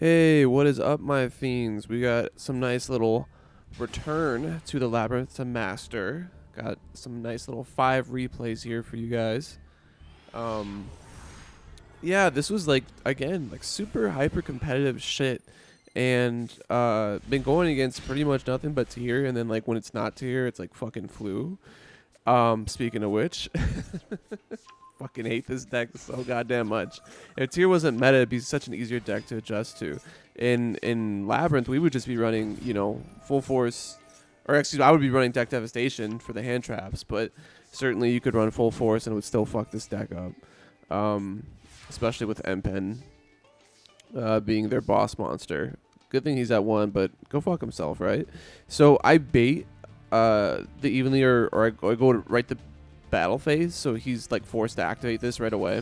Hey, what is up, my fiends? We got some nice little return to the Labyrinth to Master. Got some nice little 5 replays here for you guys. Um, yeah, this was like again like super hyper competitive shit, and been going against pretty much nothing but tier, and then like when it's not tier, it's like fucking flu. Speaking of which. Fucking hate this deck so goddamn much. If tier wasn't meta, it'd be such an easier deck to adjust to. In Labyrinth, we would just be running, full force, or excuse me, I would be running deck devastation for the hand traps, but certainly you could run full force and it would still fuck this deck up. Especially with Empen being their boss monster. Good thing he's at 1, but go fuck himself, right? So I bait the evenly or I go to right the battle phase, so he's like forced to activate this right away.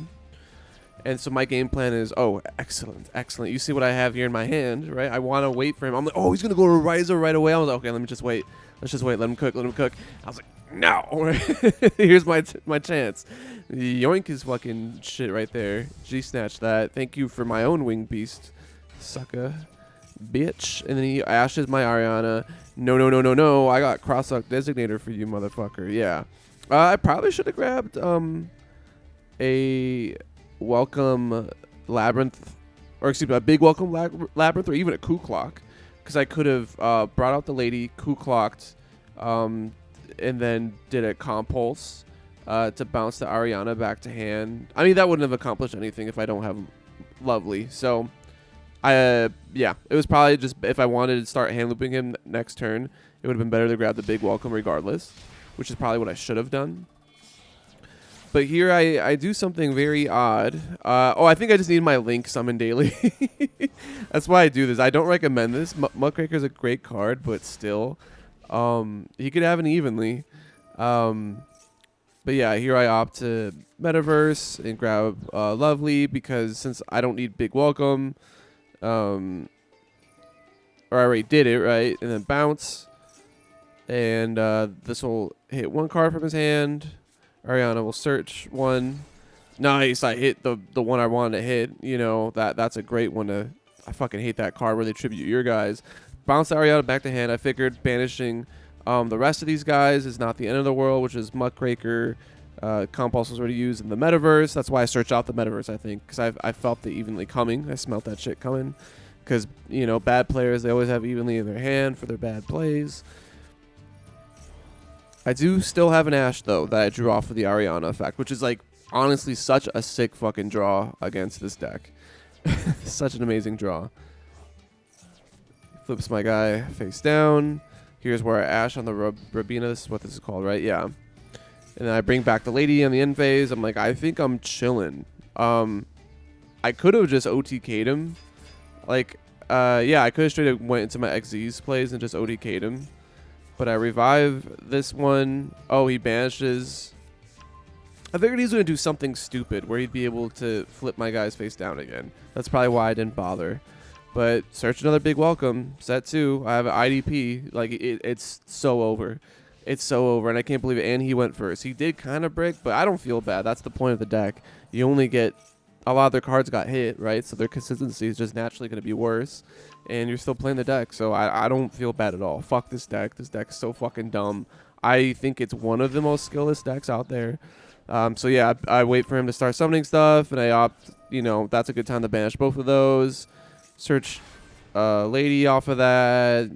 And so my game plan is, oh, excellent. You see what I have here in my hand, right? I want to wait for him. I'm like, oh, he's gonna go to Riser right away. I was like, okay, let me just wait. Let's just wait. Let him cook. I was like, no. Here's my chance. Yoink his fucking shit right there. G snatch that. Thank you for my own winged beast, sucker, bitch. And then he ashes my Ariana. No. I got cross-up designator for you, motherfucker. Yeah. I probably should have grabbed a welcome Labyrinth, or excuse me, a big welcome Labyrinth, or even a Coup Clock, because I could have brought out the lady, Coup Clocked, and then did a Compulse to bounce the Ariana back to hand. I mean, that wouldn't have accomplished anything if I don't have Lovely. So, yeah, it was probably just, if I wanted to start hand looping him next turn, it would have been better to grab the big welcome regardless, which is probably what I should have done. But here I do something very odd. I think I just need my Link summon daily. That's why I do this. I don't recommend this. Muckraker's a great card, but still, he could have an evenly. But yeah, here I opt to Metaverse and grab Lovely, because since I don't need big welcome, or I already did it, right? And then bounce. And this will hit 1 card from his hand. Ariana will search 1. Nice, I hit the one I wanted to hit. That's a great one to... I fucking hate that card where they tribute your guys. Bounce Ariana back to hand. I figured banishing the rest of these guys is not the end of the world, which is Muckraker. Compulse was already used in the Metaverse. That's why I searched out the Metaverse, I think, because I felt the evenly coming. I smelt that shit coming. Because, bad players, they always have evenly in their hand for their bad plays. I do still have an Ash, though, that I drew off of the Ariana effect, which is, like, honestly such a sick fucking draw against this deck. Such an amazing draw. Flips my guy face down. Here's where I Ash on the Rabina. This is what this is called, right? Yeah. And then I bring back the lady on the end phase. I'm like, I think I'm chilling. I could have just OTK'd him. Like, yeah, I could have straight up went into my XZ's plays and just OTK'd him. But I revive this one. Oh, he banishes. I figured he was going to do something stupid where he'd be able to flip my guy's face down again. That's probably why I didn't bother. But search another big welcome. Set 2. I have an IDP. Like, it's so over. It's so over, and I can't believe it. And he went first. He did kind of brick, but I don't feel bad. That's the point of the deck. You only get... A lot of their cards got hit, right? So their consistency is just naturally going to be worse. And you're still playing the deck, so I don't feel bad at all. Fuck this deck. This deck's so fucking dumb. I think it's one of the most skillless decks out there. So yeah, I wait for him to start summoning stuff, and I opt, that's a good time to banish both of those. Search lady off of that,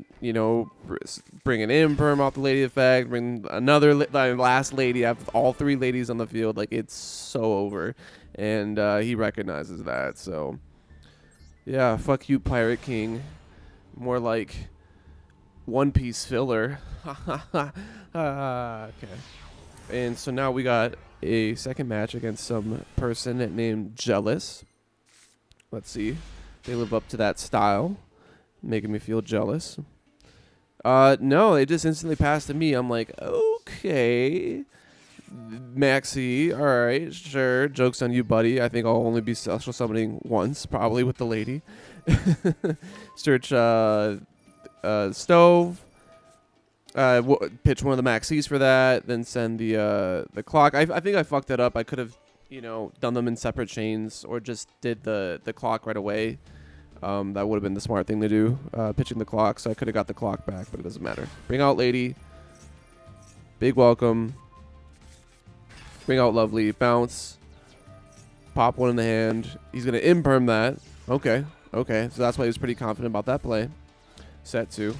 bring an imperm off the lady effect, bring another last lady. I have all 3 ladies on the field. Like, it's so over. And he recognizes that, so... Yeah, fuck you, Pirate King. More like One Piece filler. Okay. And so now we got a second match against some person named Jealous. Let's see. They live up to that style. Making me feel jealous. No, they just instantly passed to me. I'm like, okay. Maxi, alright, sure. Joke's on you, buddy. I think I'll only be special summoning once, probably with the lady. Search stove. Pitch one of the Maxis for that, then send the clock. I think I fucked that up. I could have, done them in separate chains or just did the clock right away. That would have been the smart thing to do, pitching the clock. So I could have got the clock back, but it doesn't matter. Bring out Lady. Big welcome. Bring out Lovely. Bounce. Pop one in the hand. He's going to imperm that. Okay. Okay. So that's why he was pretty confident about that play. Set 2.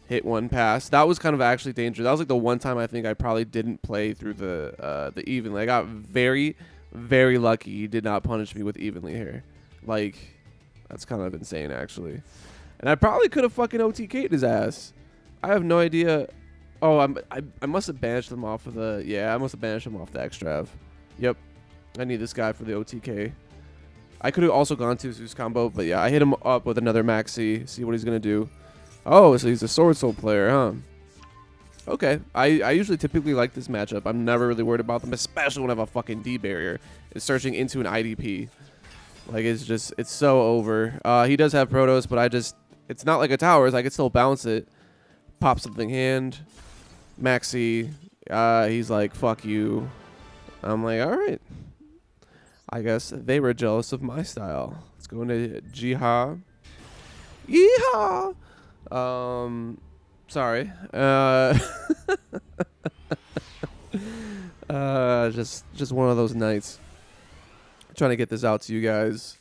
Hit 1, pass. That was kind of actually dangerous. That was like the one time I think I probably didn't play through the evenly. I got very, very lucky he did not punish me with evenly here. Like, that's kind of insane, actually. And I probably could have fucking OTK'd his ass. I have no idea. Oh, I must have banished him off of the... Yeah, I must have banished him off the Extrav. Yep. I need this guy for the OTK. I could have also gone to Zeus combo, but yeah, I hit him up with another Maxi. See what he's going to do. Oh, so he's a Sword Soul player, huh? Okay. I usually typically like this matchup. I'm never really worried about them, especially when I have a fucking D barrier. It's searching into an IDP. Like, it's so over. He does have Protos, but it's not like a Towers. I could still bounce it. Pop something hand. Maxi. He's like, fuck you. I'm like, all right. I guess they were jealous of my style. Let's go into Jiha. Yeehaw! Sorry. Just one of those nights. Trying to get this out to you guys.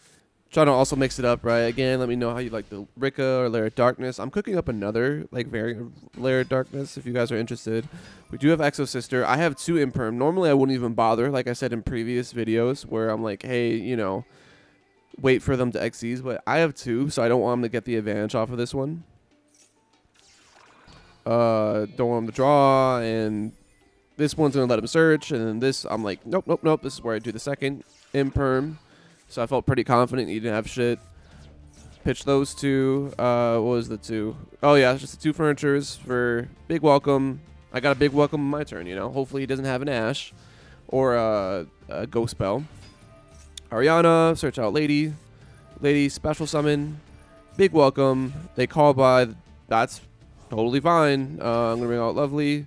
Trying to also mix it up, right? Again, let me know how you like the Rika or Lair of Darkness. I'm cooking up another like variant of Lair of Darkness if you guys are interested. We do have Exo Sister. I have 2 Imperm. Normally I wouldn't even bother, like I said in previous videos, where I'm like, hey, you know, wait for them to XCs, but I have 2, so I don't want them to get the advantage off of this one. Don't want them to draw, and this one's going to let him search, and then this, I'm like, nope, nope, nope. This is where I do the second Imperm. So I felt pretty confident he didn't have shit. Pitch those 2. What was the 2? Oh, yeah, it's just the 2 furnitures for big welcome. I got a big welcome on my turn, you know. Hopefully he doesn't have an Ash or a Ghost Spell. Ariana, search out Lady. Lady, special summon. Big welcome. They call by. That's totally fine. I'm going to bring out Lovely.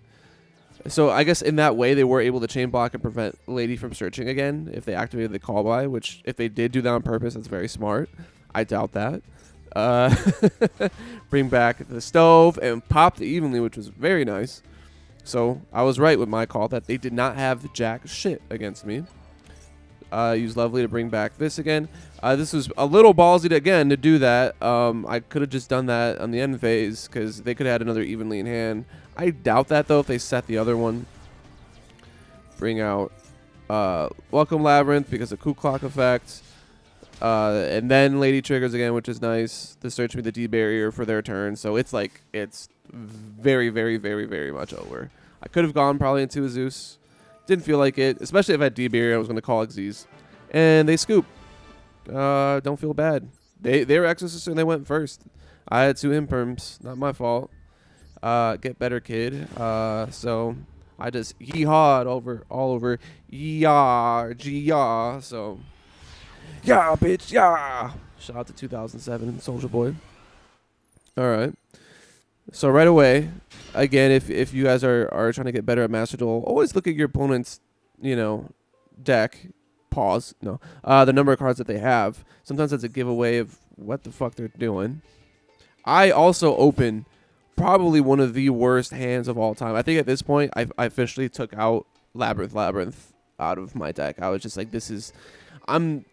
So I guess in that way they were able to chain block and prevent Lady from searching again if they activated the call by, which if they did do that on purpose, that's very smart. I doubt that. Bring back the stove and pop the evenly, which was very nice. So I was right with my call that they did not have jack shit against me. Use Lovely to bring back this again. This was a little ballsy to do that. I could have just done that on the end phase because they could have had another evenly in hand. I doubt that, though, if they set the other one. Bring out Welcome Labrynth because of Coup Clock effect. And then Lady triggers again, which is nice. To search me the D barrier for their turn. So it's like, it's very, very, very, very much over. I could have gone probably into a Zeus. Didn't feel like it, especially if I had D barrier. I was going to call Xyz. And they scoop. Don't feel bad. They were Exorcist and they went first. I had 2 Imperms. Not my fault. Get better, kid. So I just yeehawed all over. Yeah, G-yaw. So, yeah, bitch, yeah. Shout out to 2007 Soldier Boy. All right. So right away, again, if you guys are trying to get better at Master Duel, always look at your opponent's, you know, deck. Pause. No. The number of cards that they have. Sometimes that's a giveaway of what the fuck they're doing. I also open probably one of the worst hands of all time. I think at this point, I officially took out Labrynth out of my deck. I was just like, this is... I'm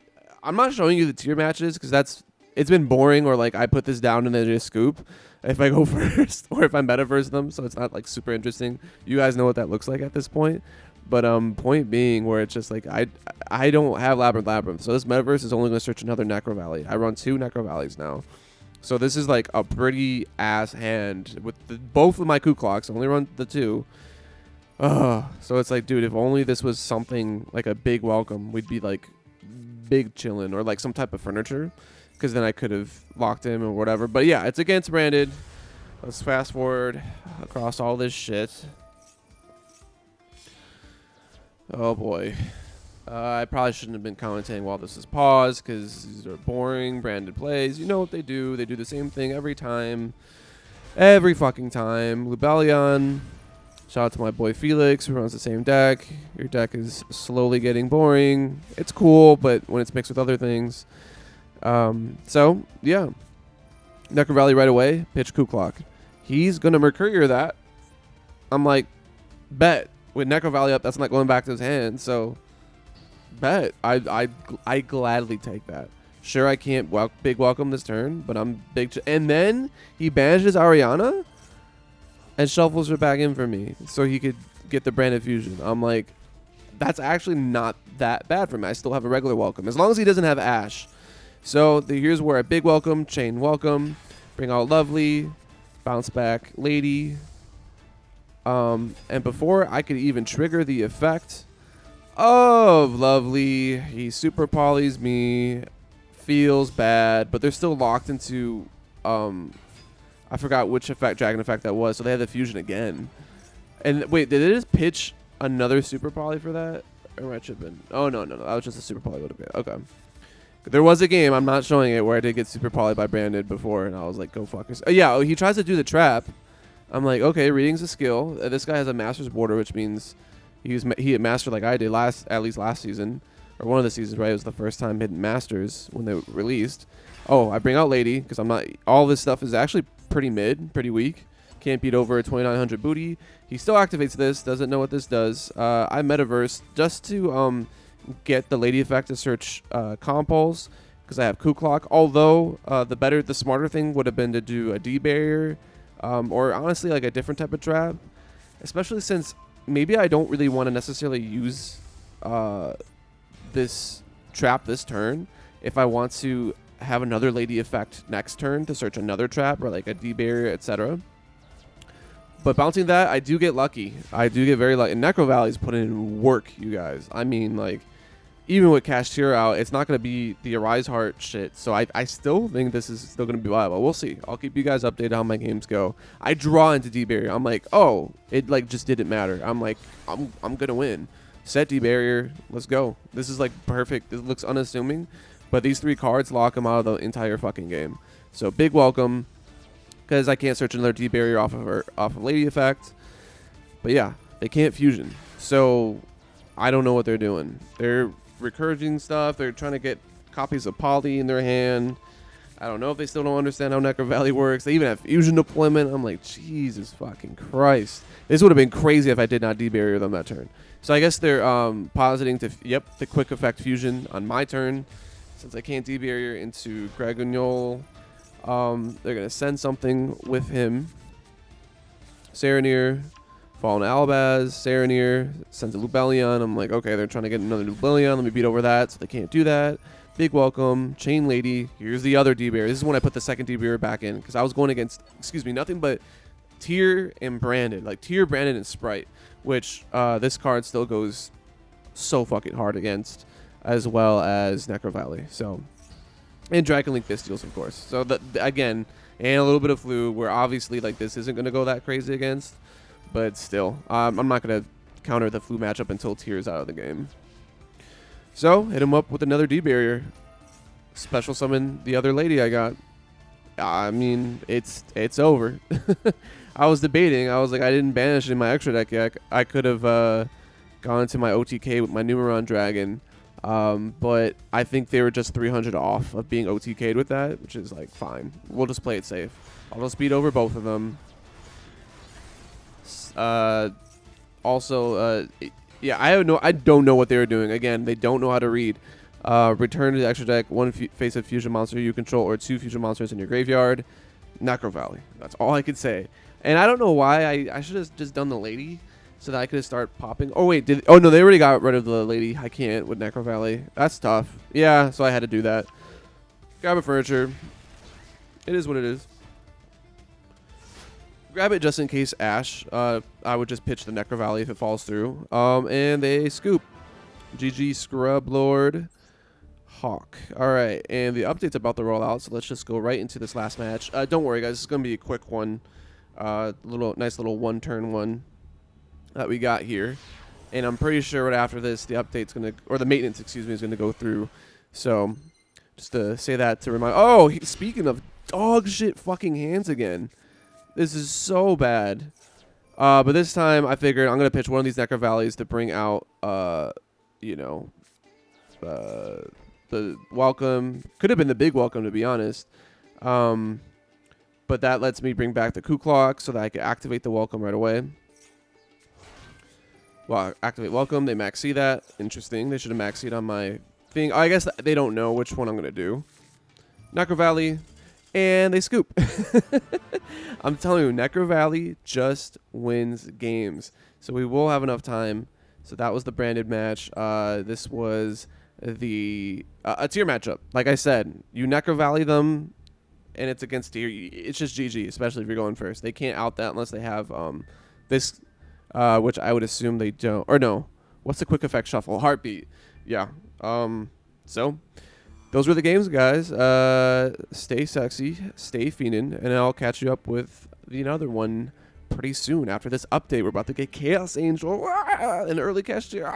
not showing you the tier matches because it's been boring, or like I put this down and then just scoop if I go first or if I'm meta versus them, so it's not like super interesting. You guys know what that looks like at this point. But point being, where it's just like I don't have Labrynth, so this metaverse is only going to search another Necro Valley. I run 2 Necro Valleys now. So this is like a pretty ass hand with both of my Coup Clocks. I only run the 2. So it's like, dude, if only this was something like a big welcome, we'd be like big chillin', or like some type of furniture, because then I could have locked him or whatever. But yeah, it's against branded. Let's fast forward across all this shit. Oh boy. I probably shouldn't have been commenting while this is paused, because these are boring branded plays. You know what they do. They do the same thing every time. Every fucking time. Lubellion. Shout out to my boy Felix, who runs the same deck. Your deck is slowly getting boring. It's cool, but when it's mixed with other things. So yeah, Necro Valley right away. Pitch Kuklok. He's gonna Mercurier that. I'm like, bet with Necro Valley up, that's not going back to his hand. So bet I gladly take that. Sure, I can't big welcome this turn, but I'm big. And then he banishes Ariana and shuffles her back in for me, so he could get the branded fusion. I'm like, that's actually not that bad for me. I still have a regular welcome as long as he doesn't have Ash. So here's where a big welcome, chain welcome, bring out Lovely, bounce back Lady. And before I could even trigger the effect of Lovely, he super polys me, feels bad, but they're still locked into, I forgot which effect, dragon effect that was, so they had the fusion again. And wait, did it just pitch another super poly for that? Or might have been, oh no, that was just a super poly would have been, okay. There was a game, I'm not showing it, where I did get super poly by Branded before, and I was like, go fuck yourself. Yeah, he tries to do the trap. I'm like, okay, reading's a skill. This guy has a master's border, which means he hit master like I did at least last season, or one of the seasons, right? It was the first time hitting masters when they were released. Oh, I bring out Lady because I'm not. All this stuff is actually pretty mid, pretty weak. Can't beat over a 2900 booty. He still activates this. Doesn't know what this does. I metaverse just to get the Lady effect to search compulse because I have Kuklok. Although the smarter thing would have been to do a D barrier. Or honestly, like a different type of trap, especially since maybe I don't really want to necessarily use this trap this turn. If I want to have another Lady effect next turn to search another trap or like a D barrier, etc. But bouncing that, I do get lucky. I do get very lucky. And Necro Valley's put in work, you guys. I mean, like, even with Cashier out, it's not going to be the Arise Heart shit. So I still think this is still going to be viable. We'll see. I'll keep you guys updated on how my games go. I draw into D barrier. I'm like, oh, it like just didn't matter. I'm like, I'm going to win. Set D barrier. Let's go. This is like perfect. It looks unassuming. But these 3 cards lock him out of the entire fucking game. So big welcome. Because I can't search another D barrier off of Lady effect. But yeah, they can't fusion. So I don't know what they're doing. They're recurging stuff. They're trying to get copies of Poly in their hand. I don't know if they still don't understand how Necro Valley works. They even have fusion deployment. I'm like, Jesus fucking Christ. This would have been crazy if I did not D-barrier them that turn. So I guess they're positing to, the quick effect fusion on my turn. Since I can't D-barrier into Gregugnol, they're going to send something with him. Serenir, Fallen Albaz, Serenir, sends a Lubellion. I'm like, okay, they're trying to get another Lubellion. Let me beat over that, so they can't do that. Big welcome, Chain Lady. Here's the other D-barrier. This is when I put the second D-barrier back in, because I was going against, nothing but Tier and Branded. Like, Tier, Branded, and Sprite, which this card still goes so fucking hard against, as well as Necro Valley. So, and Dragon Link Bystials, of course. So, again, and a little bit of Flu, where obviously, like, this isn't going to go that crazy against. But still, I'm not going to counter the Flu matchup until Tier's out of the game. So, hit him up with another D-barrier. Special summon the other lady I got. I mean, it's over. I was debating. I was like, I didn't banish in my extra deck yet. I could have gone into my OTK with my Numeron Dragon. But I think they were just 300 off of being OTK'd with that, which is like, fine. We'll just play it safe. I'll just beat over both of them. Yeah, I don't know what they were doing. Again, they don't know how to read. Return to the extra deck, 1 face of fusion monster you control, or 2 fusion monsters in your graveyard. Necro Valley. That's all I could say. And I don't know why. I should have just done the lady so that I could start popping. Oh, wait. Oh, no, they already got rid of the lady. I can't with Necro Valley. That's tough. Yeah, so I had to do that. Grab a furniture. It is what it is. Grab it just in case Ash. I would just pitch the Necro Valley if it falls through. And they scoop. GG Scrub Lord Hawk. All right, and the update's about to roll out, so let's just go right into this last match. Don't worry, guys. It's going to be a quick one. Nice little one-turn one that we got here. And I'm pretty sure right after this, the update's going to, or the maintenance, excuse me, is going to go through. So just to say that to remind. Oh, speaking of dog shit fucking hands again. This is so bad. But this time I figured I'm going to pitch one of these Necro Valleys to bring out, the welcome. Could have been the big welcome, to be honest. But that lets me bring back the Ku Clock so that I can activate the welcome right away. Well, activate welcome. They max C that. Interesting. They should have max C'd on my thing. I guess they don't know which one I'm going to do. Necro Valley. And they scoop. I'm telling you, Necro Valley just wins games. So we will have enough time. So that was the branded match. This was the a tier matchup. Like I said, you Necro Valley them, and it's against tier. It's just GG, especially if you're going first. They can't out that unless they have this, which I would assume they don't. Or no, what's the quick effect shuffle? Heartbeat. Yeah. So those were the games, guys. Stay sexy, stay fiending, and I'll catch you up with another one pretty soon after this update. We're about to get Chaos Angel in early cash tier.